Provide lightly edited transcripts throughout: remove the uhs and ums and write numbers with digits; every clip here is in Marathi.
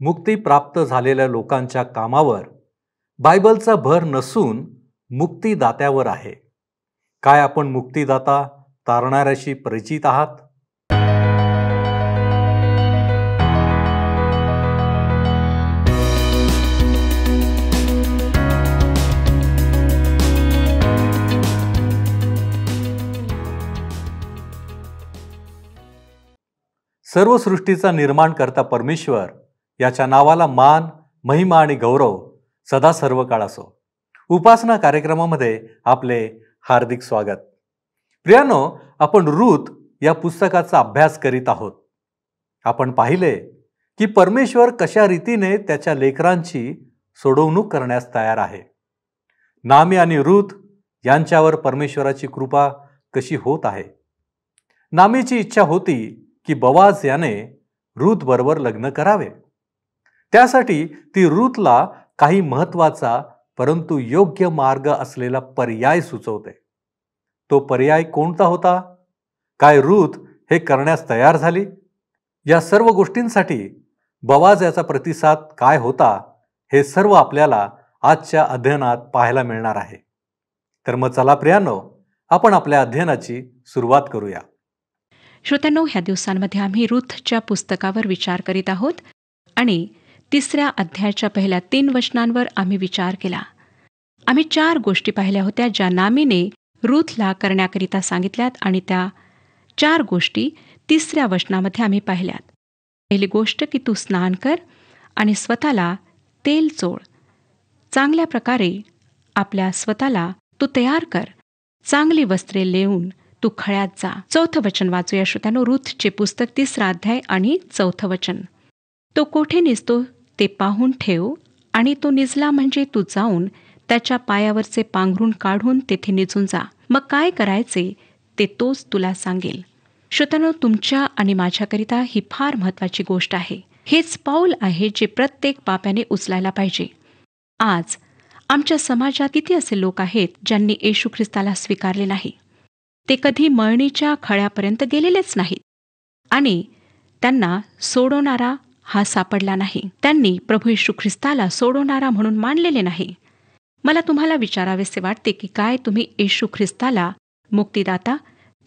मुक्ती प्राप्त झालेल्या लोकांच्या कामावर बायबलचा भर नसून मुक्तिदात्यावर आहे. काय आपण मुक्तिदाता तारणाऱ्याशी परिचित आहात? सर्व सृष्टीचा निर्माण करता परमेश्वर याच्या नावाला मान, महिमा आणि गौरव सदा सर्व काळ असो. उपासना कार्यक्रमामध्ये आपले हार्दिक स्वागत. प्रियानो, आपण रूथ या पुस्तकाचा अभ्यास करीत आहोत. आपण पाहिले की परमेश्वर कशा रीतीने त्याच्या लेकरांची सोडवणूक करण्यास तयार आहे. नामी आणि रूथ यांच्यावर परमेश्वराची कृपा कशी होत आहे. नामीची इच्छा होती की बोआज याने रूथ बरोबर लग्न करावे. त्यासाठी ती रूथला काही महत्वाचा परंतु योग्य मार्ग असलेला पर्याय सुचवते. तो पर्याय कोणता होता? काय रूथ हे करण्यास तयार झाली? या सर्व गोष्टींसाठी बोआज याचा प्रतिसाद काय होता हे सर्व आपल्याला आजच्या अध्ययनात पाहायला मिळणार आहे. तर मग चला प्रियानो, आपण आपल्या अध्ययनाची सुरुवात करूया. श्रोत्यांनो, ह्या दिवसांमध्ये आम्ही रूथच्या पुस्तकावर विचार करीत आहोत आणि 3 अध्यायाच्या पहिल्या 3 वचनांवर आम्ही विचार केला. आम्ही 4 गोष्टी पाहिल्या होत्या ज्या नामीने रूथला करण्याकरिता सांगितल्यात आणि त्या 4 गोष्टी 3 वचनामध्ये आम्ही पाहिल्यात. पहिली गोष्ट की तू स्नान कर आणि स्वतःला तेल चोळ. चांगल्या प्रकारे आपल्या स्वतःला तू तयार कर. चांगली वस्त्रे लेवून तू खळ्यात जा. 4थं वचन वाचूया श्रोत्यांनो. रूथचे पुस्तक 3 अध्याय आणि 4थं वचन. तो कोठे निजतो ते पाहून ठेव, आणि तो निजला म्हणजे तू जाऊन त्याच्या पायावरचे पांघरून काढून तेथे निजून जा. मग काय करायचे ते तोच तुला सांगेल. श्रोत्यांनो, तुमच्या आणि माझ्याकरिता ही फार महत्वाची गोष्ट आहे. हेच पाऊल आहे जे प्रत्येक पाप्याने उचलायला पाहिजे. आज आमच्या समाजात किती असे लोक आहेत ज्यांनी येशू ख्रिस्ताला स्वीकारले नाही. ते कधी मळणीच्या खळ्यापर्यंत गेलेलेच नाहीत आणि त्यांना सोडवणारा हा सापडला नाही. त्यांनी प्रभू येशू ख्रिस्ताला सोडवणारा म्हणून मानलेले नाही. मला तुम्हाला विचारावेसे वाटते की काय तुम्ही येशू ख्रिस्ताला मुक्तिदाता,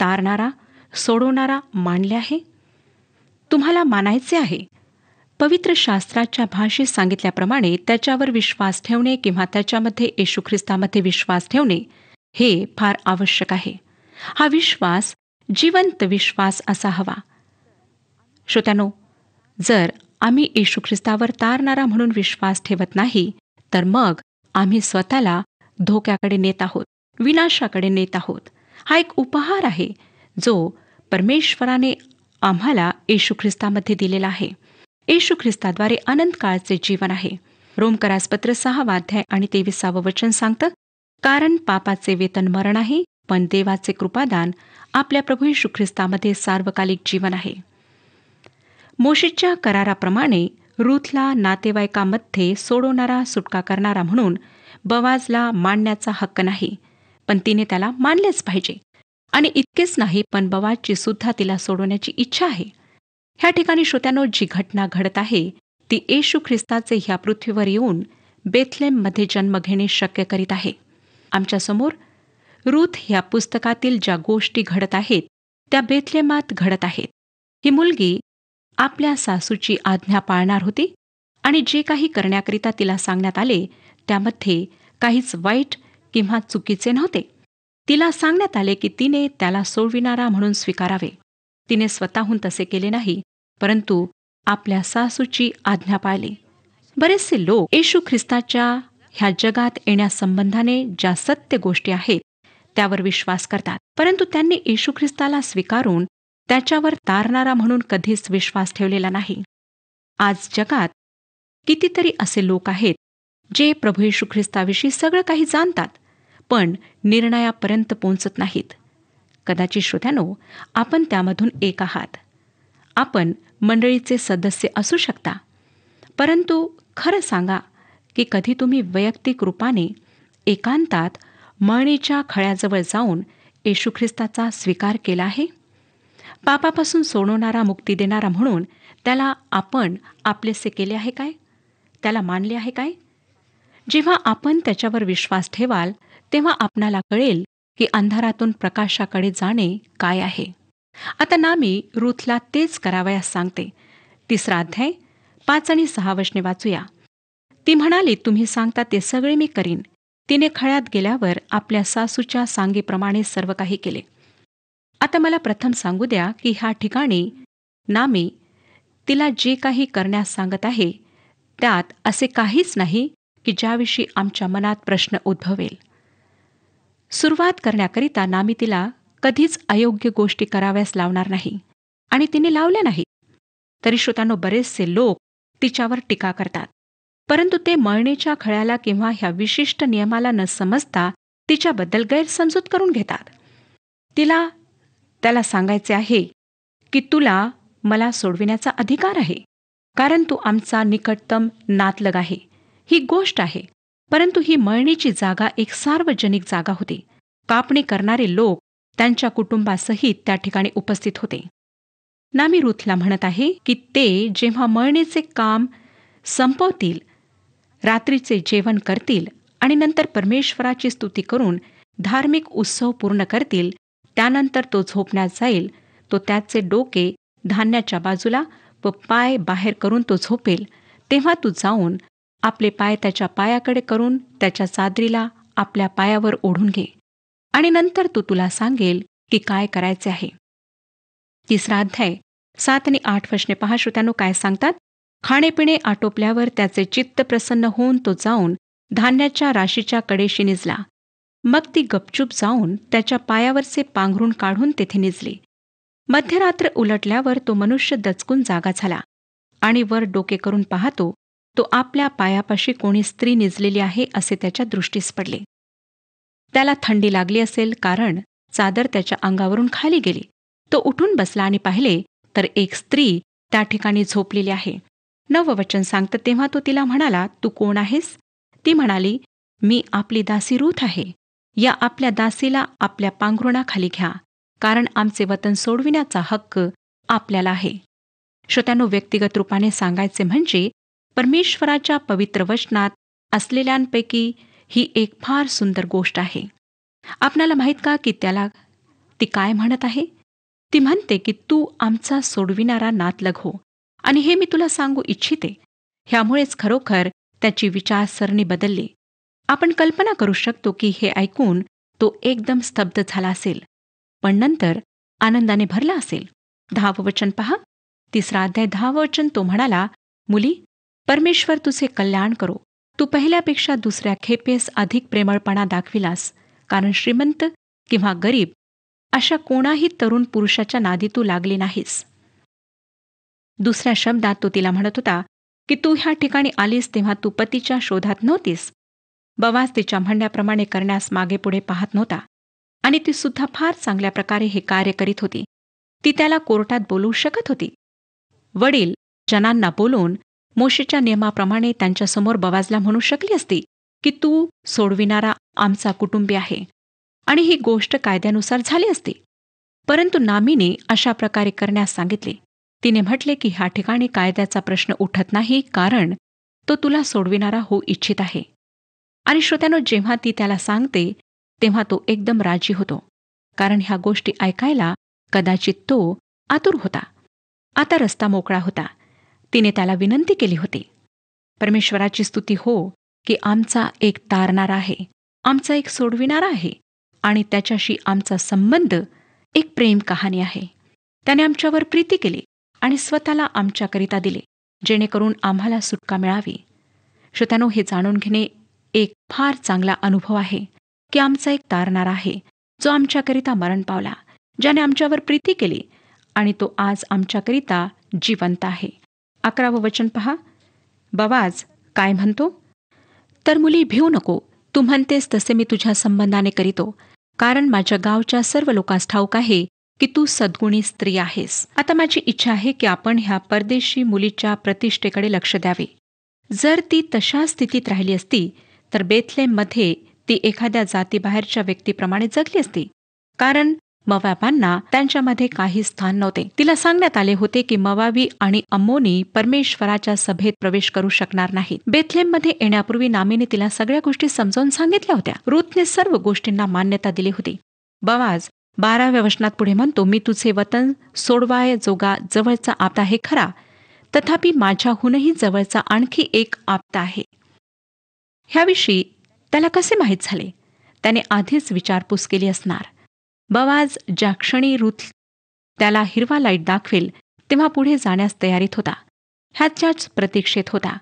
तारणारा, सोडवणारा मानले आहे? तुम्हाला मानायचे आहे. पवित्र शास्त्राच्या भाषेत सांगितल्याप्रमाणे त्याच्यावर विश्वास ठेवणे किंवा त्याच्यामध्ये येशू ख्रिस्तामध्ये विश्वास ठेवणे हे फार आवश्यक आहे. हा विश्वास जिवंत विश्वास असा हवा. श्रोत्यांनो, जर आम्ही येशू ख्रिस्तावर तारणारा म्हणून विश्वास ठेवत नाही तर मग आम्ही स्वतःला धोक्याकडे नेत आहोत, विनाशाकडे नेत आहोत. हा एक उपहार आहे जो परमेश्वराने आम्हाला येशू ख्रिस्तामध्ये दिलेला आहे. येशू ख्रिस्ताद्वारे अनंत काळचे जीवन आहे. रोमकरास पत्र 6 अध्याय आणि 23 वचन सांगतं, कारण पापाचे वेतन मरण आहे, पण देवाचे कृपादान आपल्या प्रभू येशू ख्रिस्तामध्ये सार्वकालिक जीवन आहे. मोशेच्या कराराप्रमाणे रूथला नातेवाईकामध्ये सोडवणारा, सुटका करणारा म्हणून बोआजला मानण्याचा हक्क नाही, पण तिने त्याला मानलेच पाहिजे. आणि इतकेच नाही, पण बोआजची सुद्धा तिला सोडवण्याची इच्छा आहे. ह्या ठिकाणी श्रोत्यांनो, जी घटना घडत आहे ती येशू ख्रिस्ताचे ह्या पृथ्वीवर येऊन बेथलेहममध्ये जन्म घेणे शक्य करीत आहे. आमच्यासमोर रूथ ह्या पुस्तकातील ज्या गोष्टी घडत आहेत त्या बेथलेहमात घडत आहेत. ही मुलगी आपल्या सासूची आज्ञा पाळणार होती आणि जे काही करण्याकरिता तिला सांगण्यात आले त्यामध्ये काहीच वाईट किंवा चुकीचे नव्हते. तिला सांगण्यात आले की तिने त्याला सोडविणारा म्हणून स्वीकारावे. तिने स्वतःहून तसे केले नाही, परंतु आपल्या सासूची आज्ञा पाळली. बरेचसे लोक येशू ख्रिस्ताच्या ह्या जगात येण्यासंबंधाने ज्या सत्य गोष्टी आहेत त्यावर विश्वास करतात, परंतु त्यांनी येशू ख्रिस्ताला स्वीकारून त्याच्यावर तारणारा म्हणून कधीच विश्वास ठेवलेला नाही. आज जगात कितीतरी असे लोक आहेत जे प्रभू येशू ख्रिस्ताविषयी सगळं काही जाणतात, पण निर्णयापर्यंत पोहोचत नाहीत. कदाचित श्रोत्यानो, आपण त्यामधून एक आहात. आपण मंडळीचे सदस्य असू शकता, परंतु खरं सांगा की कधी तुम्ही वैयक्तिक रूपाने एकांतात मळणीच्या खळ्याजवळ जाऊन येशू ख्रिस्ताचा स्वीकार केला आहे? पापापासून सोडवणारा, मुक्ती देणारा म्हणून त्याला आपण आपलेसे केले आहे काय? त्याला मानले आहे काय? जेव्हा आपण त्याच्यावर विश्वास ठेवाल तेव्हा आपणाला कळेल की अंधारातून प्रकाशाकडे जाणे काय आहे. आता नामी रूथला तेच करावयास सांगते. 3 अध्याय 5 आणि 6 वचने वाचूया. ती म्हणाली, तुम्ही सांगता ते सगळे मी करीन. तिने खळ्यात गेल्यावर आपल्या सासूच्या सांगीप्रमाणे सर्व काही केले. आता मला प्रथम सांगू द्या की ह्या ठिकाणी नामी तिला जे काही करण्यास सांगत आहे त्यात असे काहीच नाही की ज्याविषयी आमच्या मनात प्रश्न उद्भवेल. सुरुवात करण्याकरिता नामी तिला कधीच अयोग्य गोष्टी कराव्यास लावणार नाही आणि तिने लावल्या नाही. तरी श्रोतांनो, बरेचसे लोक तिच्यावर टीका करतात, परंतु ते मळणीच्या खळ्याला किंवा ह्या विशिष्ट नियमाला न समजता तिच्याबद्दल गैरसमजूत करून घेतात. त्याला सांगायचे आहे की तुला मला सोडविण्याचा अधिकार आहे, कारण तू आमचा निकटतम नातलग आहे. ही गोष्ट आहे, परंतु ही मळणीची जागा एक सार्वजनिक जागा होती. कापणी करणारे लोक त्यांच्या कुटुंबासहित त्या ठिकाणी उपस्थित होते. नामी रूथला म्हणत आहे की ते जेव्हा मळणीचे काम संपवतील, रात्रीचे जेवण करतील आणि नंतर परमेश्वराची स्तुती करून धार्मिक उत्सव पूर्ण करतील, त्यानंतर तो झोपण्यात जाईल. तो त्याचे डोके धान्याच्या बाजूला व पाय बाहेर करून तो झोपेल. तेव्हा तू जाऊन आपले पाय त्याच्या पायाकडे करून त्याच्या चादरीला आपल्या पायावर ओढून घे आणि नंतर तो तुला सांगेल की काय करायचे आहे. 3 अध्याय 7 आणि 8 वचने पहा श्रोत्यांनो, काय सांगतात. खाणेपिणे आटोपल्यावर त्याचे चित्त प्रसन्न होऊन तो जाऊन धान्याच्या राशीच्या कडेशी निजला. मग ती गपचूप जाऊन त्याच्या पायावरचे पांघरून काढून तेथे निजली. मध्यरात्र उलटल्यावर तो मनुष्य दचकून जागा झाला आणि वर डोके करून पाहतो, तो आपल्या पायापाशी कोणी स्त्री निजलेली आहे असे त्याच्या दृष्टीस पडले. त्याला थंडी लागली असेल, कारण चादर त्याच्या अंगावरून खाली गेली. तो उठून बसला आणि पाहिले तर एक स्त्री त्या ठिकाणी झोपलेली आहे. 9 वचन सांगतं, तेव्हा तो तिला म्हणाला, तू कोण आहेस? ती म्हणाली, मी आपली दासी रूथ आहे. या आपल्या दासीला आपल्या पांघरुणाखाली घ्या, कारण आमचे वतन सोडविण्याचा हक्क आपल्याला आहे. श्रोत्यांनो, व्यक्तिगत रूपाने सांगायचे म्हणजे परमेश्वराच्या पवित्र वचनात असलेल्यांपैकी ही एक फार सुंदर गोष्ट आहे. आपणाला माहीत का की ती काय म्हणत आहे? ती म्हणते की तू आमचा सोडविणारा नातलग हो. आणि हे मी तुला सांगू इच्छिते. ह्यामुळेच खरोखर त्याची विचारसरणी बदलली. आपण कल्पना करू शकतो की हे ऐकून तो एकदम स्तब्ध झाला असेल, पण नंतर आनंदाने भरला असेल. 10 वचन पहा. 3 अध्याय 10 वचन. तो म्हणाला, मुली, परमेश्वर तुझे कल्याण करो. तू पहिल्यापेक्षा दुसऱ्या खेपेस अधिक प्रेमळपणा दाखविलास, कारण श्रीमंत किंवा गरीब अशा कोणाही तरुण पुरुषाच्या नादी तू लागली नाहीस. दुसऱ्या शब्दात तो तिला म्हणत होता की तू ह्या ठिकाणी आलीस तेव्हा तू पतीच्या शोधात नव्हतीस. बवाज तिच्या म्हणण्याप्रमाणे करण्यास मागे पुढे पाहत नव्हता आणि ती सुद्धा फार चांगल्या प्रकारे हे कार्य करीत होती. ती त्याला कोर्टात बोलवू शकत होती. वडील जनांना बोलवून मोशेच्या नियमाप्रमाणे त्यांच्यासमोर बवाजला म्हणू शकली असती की तू सोडविणारा आमचा कुटुंबी आहे, आणि ही गोष्ट कायद्यानुसार झाली असती. परंतु नामीने अशा प्रकारे करण्यास सांगितले. तिने म्हटले की ह्या ठिकाणी कायद्याचा प्रश्न उठत नाही, कारण तो तुला सोडविणारा होऊ इच्छित आहे. आणि श्रोत्यानो, जेव्हा ती त्याला सांगते तेव्हा तो एकदम राजी होतो, कारण ह्या गोष्टी ऐकायला कदाचित तो आतुर होता. आता रस्ता मोकळा होता. तिने त्याला विनंती केली होती, परमेश्वराची स्तुती हो की आमचा एक तारणारा आहे, आमचा एक सोडविणारा आहे, आणि त्याच्याशी आमचा संबंध एक प्रेम कहाणी आहे. त्याने आमच्यावर प्रीती केली आणि स्वतःला आमच्याकरिता दिले, जेणेकरून आम्हाला सुटका मिळावी. श्रोत्यानो, हे जाणून घेणे एक फार चांगला अनुभव आहे की आमचा एक तारणारा आहे, जो आमच्याकरिता मरण पावला, ज्याने आमच्यावर प्रीती केली, आणि तो आज आमच्याकरिता जिवंत आहे. 11 वचन पहा. बवाज काय म्हणतो, तर मुली भिवू नको, तू म्हणतेस तसे मी तुझ्या संबंधाने करीतो, कारण माझ्या गावच्या सर्व लोकांस ठाऊक आहे की तू सद्गुणी स्त्री आहेस. आता माझी इच्छा आहे की आपण ह्या परदेशी मुलीच्या प्रतिष्ठेकडे लक्ष द्यावे. जर ती तशा स्थितीत राहिली असती तर बेथलेममध्ये ती एखाद्या जातीबाहेरच्या व्यक्तीप्रमाणे जगली असती, कारण मवाबांना त्यांच्यामध्ये काही स्थान नव्हते. तिला सांगण्यात आले होते की मवाबी आणि अम्मोनी परमेश्वराच्या सभेत प्रवेश करू शकणार नाहीत. बेथलेममध्ये येण्यापूर्वी नामीने तिला सगळ्या गोष्टी समजावून सांगितल्या होत्या. रूथने सर्व गोष्टींना मान्यता दिली होती. बोआज 12व्या वचनात पुढे म्हणतो, मी तुझे वतन सोडवाय जोगा जवळचा आपता आहे खरा, तथापि माझ्याहूनही जवळचा आणखी एक आपता आहे. ह्याविषयी त्याला कसे माहीत झाले? त्याने आधीच विचारपूस केली असणार. बोआज ज्या क्षणी रूथ त्याला हिरवा लाईट दाखवेल तेव्हा पुढे जाण्यास तयारीत होता. ह्याच्याच प्रतीक्षेत होता.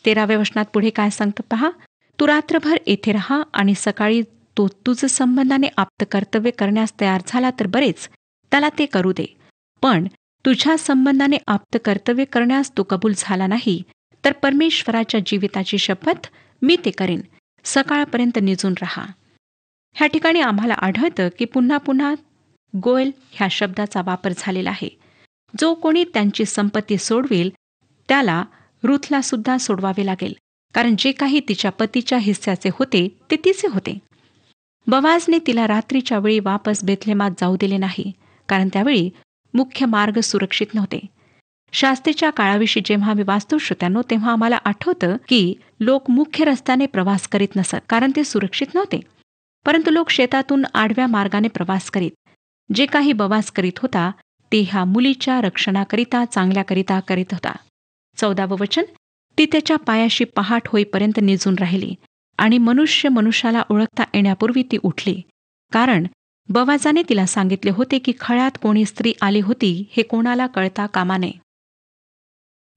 13व्या वचनात पुढे काय सांगतं पहा, तू रात्रभर येथे राहा आणि सकाळी तो तुझं संबंधाने आप्त कर्तव्य करण्यास तयार झाला तर बरेच, त्याला ते करू दे. पण तुझ्या संबंधाने आप्त कर्तव्य करण्यास तो कबूल झाला नाही तर परमेश्वराच्या जीविताची शपथ मी ते करीन, सकाळपर्यंत निजून राहा. ह्या ठिकाणी आम्हाला आढळतं की पुन्हा पुन्हा गोयल ह्या शब्दाचा वापर झालेला आहे. जो कोणी त्यांची संपत्ती सोडवेल त्याला रुथला सुद्धा सोडवावे लागेल, कारण जे काही तिच्या पतीच्या हिस्स्याचे होते ते तिचे होते. बोआजने तिला रात्रीच्या वेळी वापस बेथलेमात जाऊ दिले नाही, कारण त्यावेळी मुख्य मार्ग सुरक्षित नव्हते. शास्त्रीच्या काळाविषयी जेव्हा आम्ही वाचतो श्रोत्यांनो, तेव्हा आम्हाला आठवतं की लोक मुख्य रस्त्याने प्रवास करीत नसत, कारण ते सुरक्षित नव्हते. परंतु लोक शेतातून आडव्या मार्गाने प्रवास करीत. जे काही बोआज करीत होता ते ह्या मुलीच्या रक्षणाकरिता, चांगल्याकरिता करीत होता. 14वं वचन, ती त्याच्या पायाशी पहाट होईपर्यंत निजून राहिली आणि मनुष्य मनुष्याला ओळखता येण्यापूर्वी ती उठली, कारण बोआजाने तिला सांगितले होते की खळ्यात कोणी स्त्री आली होती हे कोणाला कळता कामा नये.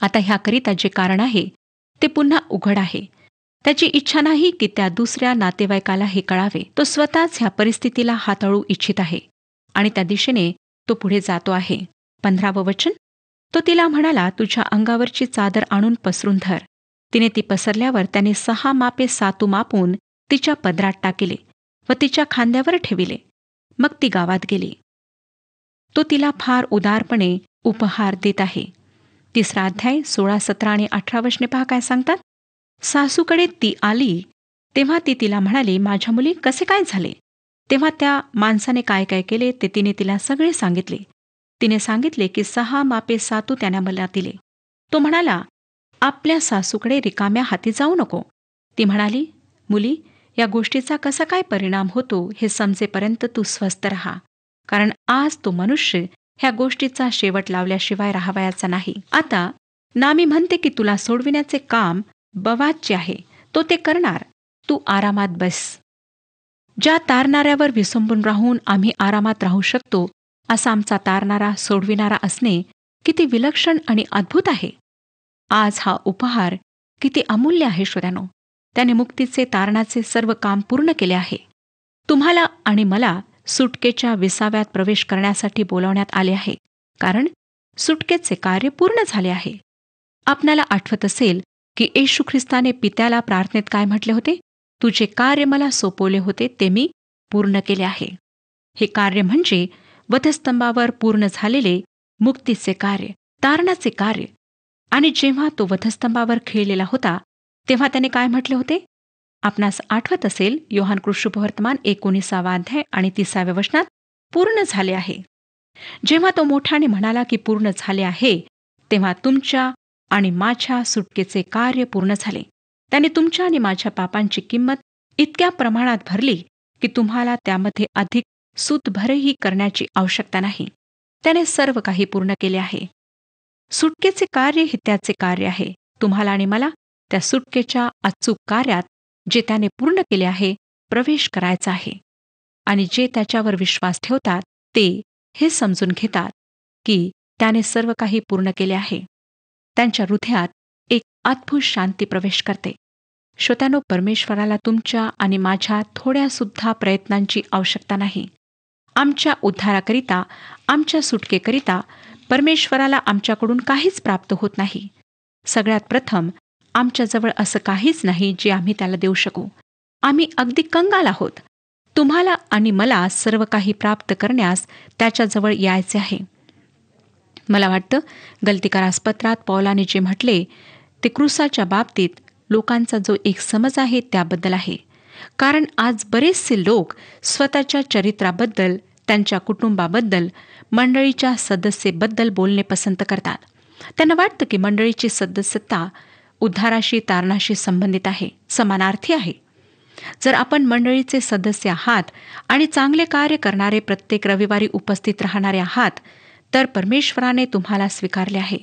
आता ह्याकरिता जे कारण आहे ते पुन्हा उघड आहे. त्याची इच्छा नाही की त्या दुसऱ्या नातेवाईकाला हे कळावे. तो स्वतःच ह्या परिस्थितीला हाताळू इच्छित आहे आणि त्या दिशेने तो पुढे जातो आहे. 15वं वचन, तो तिला म्हणाला, तुझ्या अंगावरची चादर आणून पसरून धर. तिने ती पसरल्यावर त्याने 6 मापे सातू मापून तिच्या पदरात टाकिले व तिच्या खांद्यावर ठेविले. मग ती गावात गेली. तो तिला फार उदारपणे उपहार देत आहे. 3रा अध्याय 16, 17 आणि 18 वचने पहा काय सांगतात. सासूकडे ती आली तेव्हा ती तिला म्हणाली, माझ्या मुली कसे काय झाले? तेव्हा त्या माणसाने काय काय केले ते तिने तिला सगळे सांगितले. तिने सांगितले की 6 मापे सातू त्याने मला दिले. तो म्हणाला, आपल्या सासूकडे रिकाम्या हाती जाऊ नको. ती म्हणाली, मुली, या गोष्टीचा कसा काय परिणाम होतो हे समजेपर्यंत तू स्वस्थ राहा, कारण आज तो मनुष्य ह्या गोष्टीचा शेवट लावल्याशिवाय राहावयाचा नाही. आता नामी म्हणते की तुला सोडविण्याचे काम बोआजचे आहे, तो ते करणार. तू आरामात बस. ज्या तारणाऱ्यावर विसंबून राहून आम्ही आरामात राहू शकतो असा आमचा तारणारा, सोडविणारा असणे किती विलक्षण आणि अद्भुत आहे. आज हा उपहार किती अमूल्य आहे श्रोत्यांनो. त्याने मुक्तीचे, तारणाचे सर्व काम पूर्ण केले आहे. तुम्हाला आणि मला सुटकेच्या विसाव्यात प्रवेश करण्यासाठी बोलावण्यात आले आहे, कारण सुटकेचे कार्य पूर्ण झाले आहे. आपणाला आठवत असेल की येशू ख्रिस्ताने पित्याला प्रार्थनेत काय म्हटले होते, तुझे कार्य मला सोपवले होते ते मी पूर्ण केले आहे. हे कार्य म्हणजे वधस्तंभावर पूर्ण झालेले मुक्तीचे कार्य, तारणाचे कार्य. आणि जेव्हा तो वधस्तंभावर खिळलेला होता तेव्हा त्याने काय म्हटले होते, आपणास आठवत असेल, योहान कृष्णवर्तमान 19 अध्याय आणि 30व्या वचनात, पूर्ण झाले आहे. जेव्हा तो मोठ्याने म्हणाला की पूर्ण झाले आहे, तेव्हा तुमच्या आणि माझ्या सुटकेचे कार्य पूर्ण झाले. त्याने तुमच्या आणि माझ्या पापांची किंमत इतक्या प्रमाणात भरली की तुम्हाला त्यामध्ये अधिक सूतभरही करण्याची आवश्यकता नाही. त्याने सर्व काही पूर्ण केले आहे. सुटकेचे कार्य हे त्याचे कार्य आहे. तुम्हाला आणि मला त्या सुटकेच्या अचूक कार्यात, जे त्याने पूर्ण केले आहे, प्रवेश करायचा आहे. आणि जे त्याच्यावर विश्वास ठेवतात ते हे समजून घेतात की त्याने सर्व काही पूर्ण केले आहे. त्यांच्या हृदयात एक अद्भुत शांती प्रवेश करते. श्रोत्यांनो, परमेश्वराला तुमच्या आणि माझ्या थोड्यासुद्धा प्रयत्नांची आवश्यकता नाही. आमच्या उद्धाराकरिता, आमच्या सुटकेकरिता परमेश्वराला आमच्याकडून काहीच प्राप्त होत नाही. सगळ्यात प्रथम आमच्याजवळ असं काहीच नाही जे आम्ही त्याला देऊ शकू. आम्ही अगदी कंगाल आहोत. तुम्हाला आणि मला सर्व काही प्राप्त करण्यास त्याच्याजवळ यायचे आहे. मला वाटतं गलतीकारास पत्रात पौलाने जे म्हटले ते क्रूसाच्या बाबतीत लोकांचा जो एक समज आहे त्याबद्दल आहे. कारण आज बरेचसे लोक स्वतःच्या चरित्राबद्दल, त्यांच्या कुटुंबाबद्दल, मंडळीच्या सदस्येबद्दल बोलणे पसंत करतात. त्यांना वाटतं की मंडळीची सदस्यता उद्धाराशी, तारणाशी संबंधित आहे, समानार्थी आहे. जर आपण मंडळीचे सदस्य आहात आणि चांगले कार्य करणारे, प्रत्येक रविवारी उपस्थित राहणारे आहात, तर परमेश्वराने तुम्हाला स्वीकारले आहे.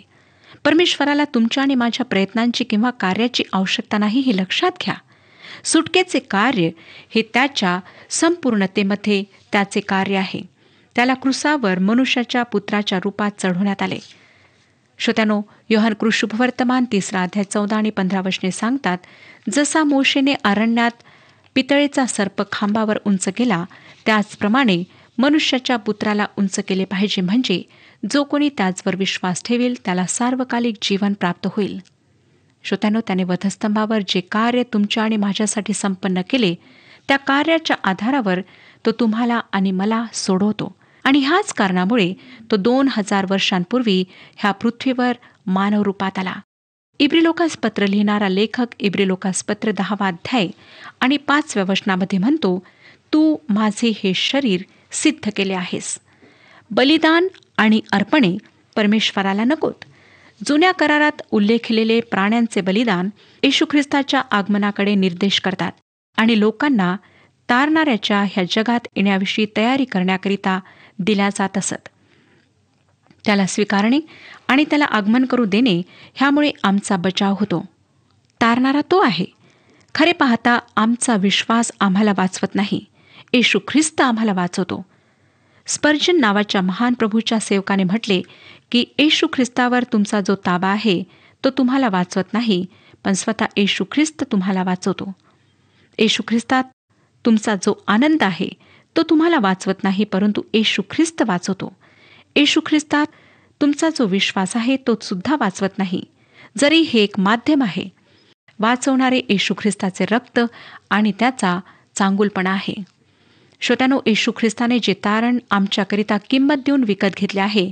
परमेश्वराला तुमच्या आणि माझ्या प्रयत्नांची किंवा कार्याची आवश्यकता नाही, हे लक्षात घ्या. सुटकेचे कार्य हे त्याच्या संपूर्णतेमध्ये त्याचे कार्य आहे. त्याला क्रूसावर मनुष्याच्या पुत्राच्या रूपात चढवण्यात आले. श्रोत्यानो, योहान कृषुभवर्तमान 3 अध्याय 14 आणि 15 वचने सांगतात, जसा मोशेने अरण्यात पितळेचा सर्प खांबावर उंच केला, त्याचप्रमाणे मनुष्याच्या पुत्राला उंच केले पाहिजे, म्हणजे जो कोणी त्याचवर विश्वास ठेवेल त्याला सार्वकालिक जीवन प्राप्त होईल. श्रोत्यानो, त्याने वधस्तंभावर जे कार्य तुमच्या आणि माझ्यासाठी संपन्न केले, त्या कार्याच्या आधारावर तो तुम्हाला आणि मला सोडवतो. आणि ह्याच कारणामुळे तो 2000 वर्षांपूर्वी ह्या पृथ्वीवर मानव रूपात आला. इब्रिलोकास पत्र लिहिणारा लेखक इब्रिलोकास पत्र 10 अध्याय आणि 5 वचनामध्ये म्हणतो, तू माझे हे शरीर सिद्ध केले आहेस. बलिदान आणि अर्पणे परमेश्वराला नकोत. जुन्या करारात उल्लेखलेले प्राण्यांचे बलिदान येशू ख्रिस्ताच्या आगमनाकडे निर्देश करतात आणि लोकांना तारणाऱ्याच्या ह्या जगात येण्याविषयी तयारी करण्याकरिता दिल्या जात असत. त्याला स्वीकारणे आणि त्याला आगमन करू देणे ह्यामुळे आमचा बचाव होतो. तारणारा तो आहे. खरे पाहता आमचा विश्वास आम्हाला वाचवत नाही, येशू ख्रिस्त आम्हाला वाचवतो. स्पर्जन नावाच्या महान प्रभूच्या सेवकाने म्हटले की येशू ख्रिस्तावर तुमचा जो ताबा आहे तो तुम्हाला वाचवत नाही, पण स्वतः येशू ख्रिस्त तुम्हाला वाचवतो. येशू ख्रिस्तात तुमचा जो आनंद आहे तो तुम्हाला वाचवत नाही, परंतु येशू ख्रिस्त वाचवतो. येशू ख्रिस्तात तुमचा जो विश्वास आहे तो सुद्धा वाचवत नाही, जरी हे एक माध्यम आहे. वाचवणारे येशू ख्रिस्ताचे रक्त आणि त्याचा चांगुलपणा आहे. श्रोत्यानो, येशू ख्रिस्ताने जे तारण आमच्याकरिता किंमत देऊन विकत घेतले आहे,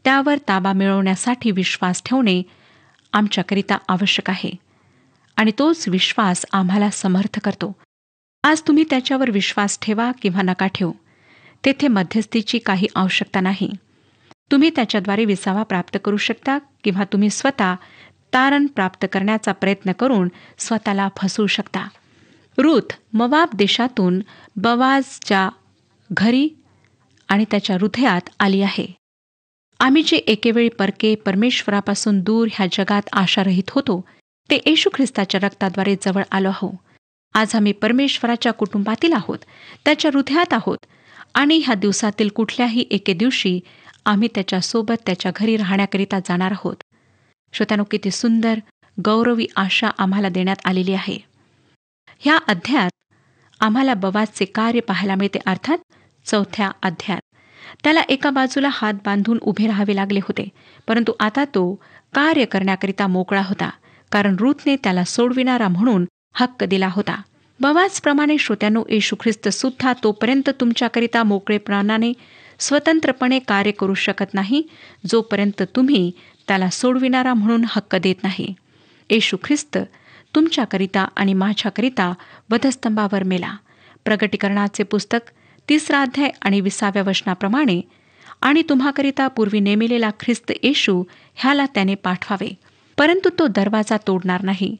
त्यावर ताबा मिळवण्यासाठी विश्वास ठेवणे आमच्याकरिता आवश्यक आहे आणि तोच विश्वास आम्हाला समर्थ करतो. आज तुम्ही त्याच्यावर विश्वास ठेवा किंवा नका ठेवू, तेथे मध्यस्थीची काही आवश्यकता नाही. तुम्ही त्याच्याद्वारे विसावा प्राप्त करू शकता किंवा तुम्ही स्वतः तारण प्राप्त करण्याचा प्रयत्न करून स्वतःला फसवू शकता. रूथ मोवाब देशातून बोआजच्या घरी आणि त्याच्या हृदयात आली आहे. आम्ही जे एकेवेळी परके परमेश्वरापासून दूर ह्या जगात आशारहित होतो, ते येशू ख्रिस्ताच्या रक्ताद्वारे जवळ आलो आहोत. आज आम्ही परमेश्वराच्या कुटुंबातील आहोत, त्याच्या हृदयात आहोत आणि ह्या दिवसातील कुठल्याही एके दिवशी आम्ही त्याच्यासोबत त्याच्या घरी राहण्याकरिता जाणार आहोत. श्रोत्यानो, किती सुंदर गौरवी आशा आम्हाला देण्यात आलेली आहे. ह्या अध्यायात आम्हाला बोआजचे कार्य पाहायला मिळते, अर्थात 4थ्या अध्यायात. त्याला एका बाजूला हात बांधून उभे राहावे लागले होते, परंतु आता तो कार्य करण्याकरिता मोकळा होता, कारण रूथने त्याला सोडविणारा म्हणून हक्क दिला होता. बोआजप्रमाणे श्रोत्यानो, येशू ख्रिस्त सुद्धा तोपर्यंत तुमच्याकरिता मोकळेपणाने स्वतंत्रपणे कार्य करू शकत नाही, जोपर्यंत तुम्ही त्याला सोडविणारा म्हणून हक्क देत नाही. येशू ख्रिस्त तुमच्याकरिता आणि माझ्याकरिता वधस्तंभावर मेला. प्रगटीकरणाचे पुस्तक 3 अध्याय आणि 20 वचनाप्रमाणे, आणि तुम्हाकरिता पूर्वी नेमिलेला ख्रिस्त येशू ह्याला त्याने पाठवावे, परंतु तो दरवाजा तोडणार नाही.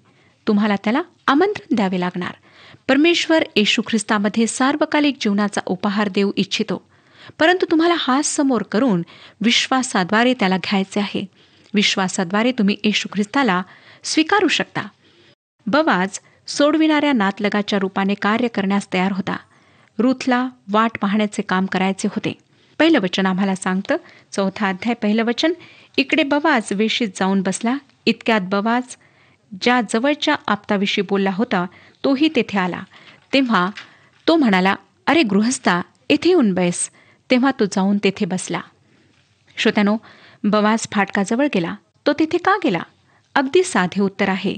तुम्हाला त्याला आमंत्रण द्यावे लागणार. परमेश्वर येशू ख्रिस्तामध्ये सार्वकालिक जीवनाचा उपहार देऊ इच्छितो, परंतु तुम्हाला हात समोर करून विश्वासाद्वारे त्याला घ्यायचे आहे. विश्वासाद्वारे तुम्ही येशू ख्रिस्ताला स्वीकारू शकता. बोआज सोडविणाऱ्या नातलगाच्या रूपाने कार्य करण्यास तयार होता. रूथला वाट पाहण्याचे काम करायचे होते. 1 वचन आम्हाला सांगतं, 4 अध्याय 1 वचन, इकडे बोआज वेशीत जाऊन बसला. इतक्यात बोआज ज्या जवळच्या आप्ताविषयी बोलला होता तोही तेथे आला. तेव्हा तो म्हणाला, अरे गृहस्था, येथे येऊन बैस. तेव्हा तो जाऊन तेथे बसला. श्रोत्यानो, बोआज फाटकाजवळ गेला. तो तेथे का गेला? अगदी साधे उत्तर आहे.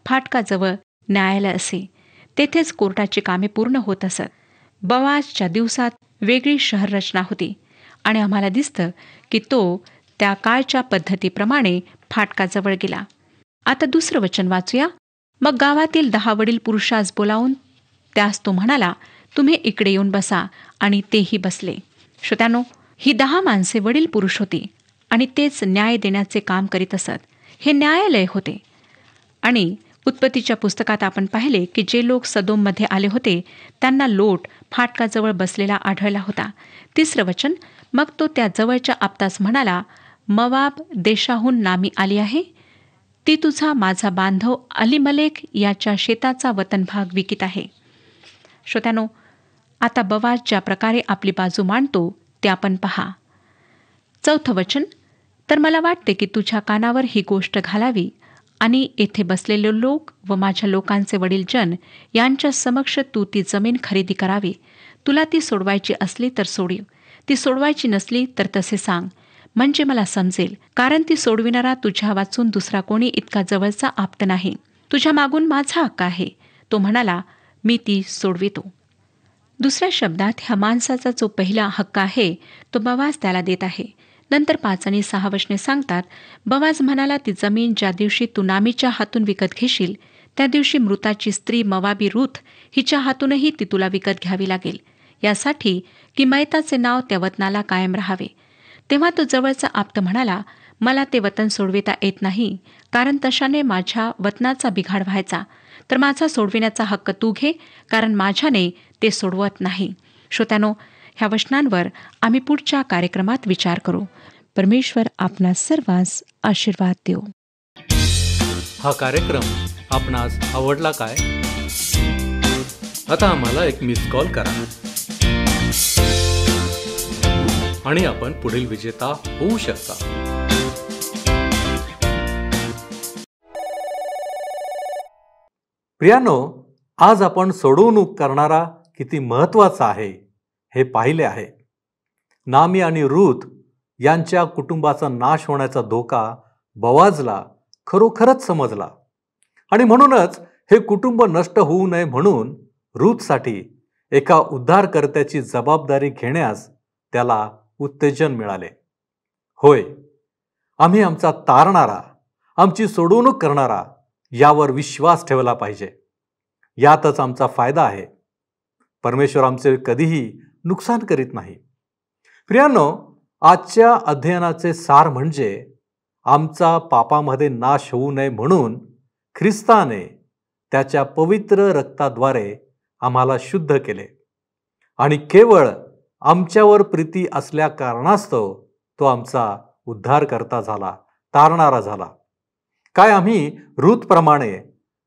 फाटकाजवळ न्यायालय असे, तेथेच कोर्टाची कामे पूर्ण होत असत. बोआजच्या दिवसात वेगळी शहर रचना होती आणि आम्हाला दिसतं की तो त्या काळच्या पद्धतीप्रमाणे फाटकाजवळ गेला. आता 2 वचन वाचूया. मग गावातील 10 वडील पुरुषास बोलावून त्यास तो म्हणाला, तुम्ही इकडे येऊन बसा, आणि तेही बसले. श्रोत्यानो, ही 10 माणसे वडील पुरुष होती आणि तेच न्याय देण्याचे काम करीत असत. हे न्यायालय होते. आणि उत्पत्तीच्या पुस्तकात आपण पाहिले की जे लोक सदोममध्ये आले होते त्यांना लोट फाटकाजवळ बसलेला आढळला होता. 3 वचन, मग तो त्या जवळच्या आप्तास म्हणाला, मोवाब देशाहून नामी आली आहे. ती तुझा माझा बांधव अलीमलेक याच्या शेताचा वतनभाग विकित आहे. श्रोत्यानो, आता बोआज ज्या प्रकारे आपली बाजू मांडतो ते आपण पहा. 4 वचन, तर मला वाटते की तुझ्या कानावर ही गोष्ट घालावी आणि येथे बसलेले लोक व माझ्या लोकांचे वडीलजन यांच्या समक्ष तू ती जमीन खरेदी करावी. तुला ती सोडवायची असली तर सोडीव, ती सोडवायची नसली तर तसे सांग, म्हणजे मला समजेल. कारण ती सोडविणारा तुझ्या वाचून दुसरा कोणी इतका जवळचा आप्त नाही. तुझ्या मागून माझा हक्क आहे. तो म्हणाला, मी ती सोडवितो. दुसऱ्या शब्दात ह्या माणसाचा जो पहिला हक्क आहे तो बवाज त्याला देत आहे. नंतर 5 आणि 6 वचने सांगतात, बवाज म्हणाला, ती जमीन ज्या दिवशी तू नामीच्या हातून विकत घेशील त्या दिवशी मृताची स्त्री मवाबी रूथ हिच्या हातूनही ती तुला विकत घ्यावी लागेल, यासाठी की मैताचे नाव त्या वतनाला कायम राहावे. तेव्हा तो जवळचा आप्त म्हणाला, मला ते वतन सोडविता येत नाही, कारण तशाने माझ्या वतनाचा बिघाड व्हायचा. तर माझा सोडविण्याचा हक्क तू घे, कारण माझ्याने ते सोडवत नाही. श्रोत्यानो, ह्या वचनांवर आम्ही पुढच्या कार्यक्रमात विचार करू. परमेश्वर आपणा सर्वांस आशीर्वाद देऊ. हा कार्यक्रम आपणास आवडला काय? आता आम्हाला एक मिस कॉल करा आणि आपण पुढील विजेता होऊ शकता. प्रियानो, आज आपण सोडवणूक करणारा किती महत्वाचा आहे हे पाहिले आहे. नामी आणि रूथ यांच्या कुटुंबाचा नाश होण्याचा धोका बोआजला खरोखरच समजला आणि म्हणूनच हे कुटुंब नष्ट होऊ नये म्हणून रूथसाठी एका उद्धारकर्त्याची जबाबदारी घेण्यास त्याला उत्तेजन मिळाले. होय, आम्ही आमचा तारणारा, आमची सोडवणूक करणारा यावर विश्वास ठेवला पाहिजे. यातच आमचा फायदा आहे. परमेश्वर आमचे कधीही नुकसान करीत नाही. प्रियांनो, आजच्या अध्ययनाचे सार म्हणजे आमचा पापामध्ये नाश होऊ नये म्हणून ख्रिस्ताने त्याच्या पवित्र रक्ताद्वारे आम्हाला शुद्ध केले आणि केवळ आमच्यावर प्रीती असल्या कारणास्तव तो आमचा उद्धारकर्ता झाला, तारणारा झाला. काय आम्ही रूथप्रमाणे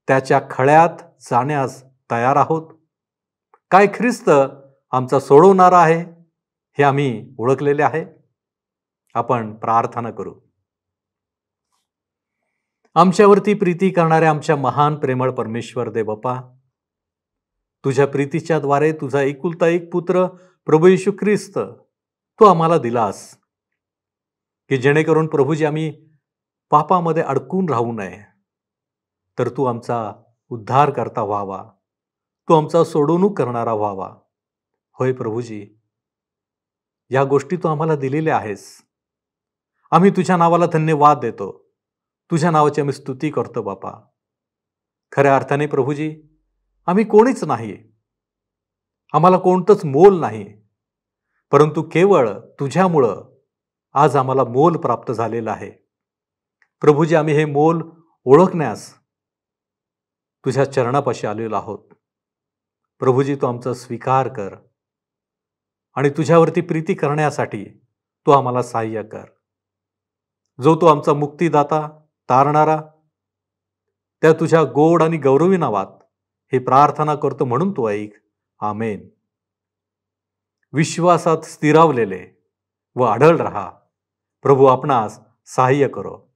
त्याच्या खळ्यात जाण्यास तयार आहोत? काय ख्रिस्त आमचा सोडवणारा आहे हे आम्ही ओळखलेले आहे? आपण प्रार्थना करू. आमच्यावरती प्रीती करणाऱ्या आमच्या महान प्रेमळ परमेश्वर देव बाप्पा, तुझ्या प्रीतीच्या द्वारे तुझा एकुलता एक पुत्र प्रभू येशू ख्रिस्त तू आम्हाला दिलास, की जेणेकरून प्रभूजी आम्ही पापामध्ये अडकून राहू नये, तर तू आमचा उद्धार करता व्हावा, तू आमचा सोडवणूक करणारा व्हावा. होय प्रभूजी, या गोष्टी तू आम्हाला दिलेल्या आहेस. आम्ही तुझ्या नावाला धन्यवाद देतो. तुझ्या नावाची आम्ही स्तुती करतो बापा. खऱ्या अर्थाने प्रभूजी, आम्ही कोणीच नाही, आम्हाला कोणतंच मोल नाही, परंतु केवळ तुझ्यामुळं आज आम्हाला मोल प्राप्त झालेलं आहे. प्रभूजी, आम्ही हे मोल ओळखण्यास तुझ्या चरणापाशी आलेलो आहोत. प्रभूजी, तू आमचा स्वीकार कर आणि तुझ्यावरती प्रीती करण्यासाठी तू आम्हाला सहाय्य कर. जो तू आमचा मुक्तिदाता, तारणारा, त्या तुझ्या गोड आणि गौरवी नावात ही प्रार्थना करतो म्हणून तू ऐक. आमेन. विश्वासात स्थिरावलेले व आढळ रहा. प्रभू आपणास सहाय्य करो.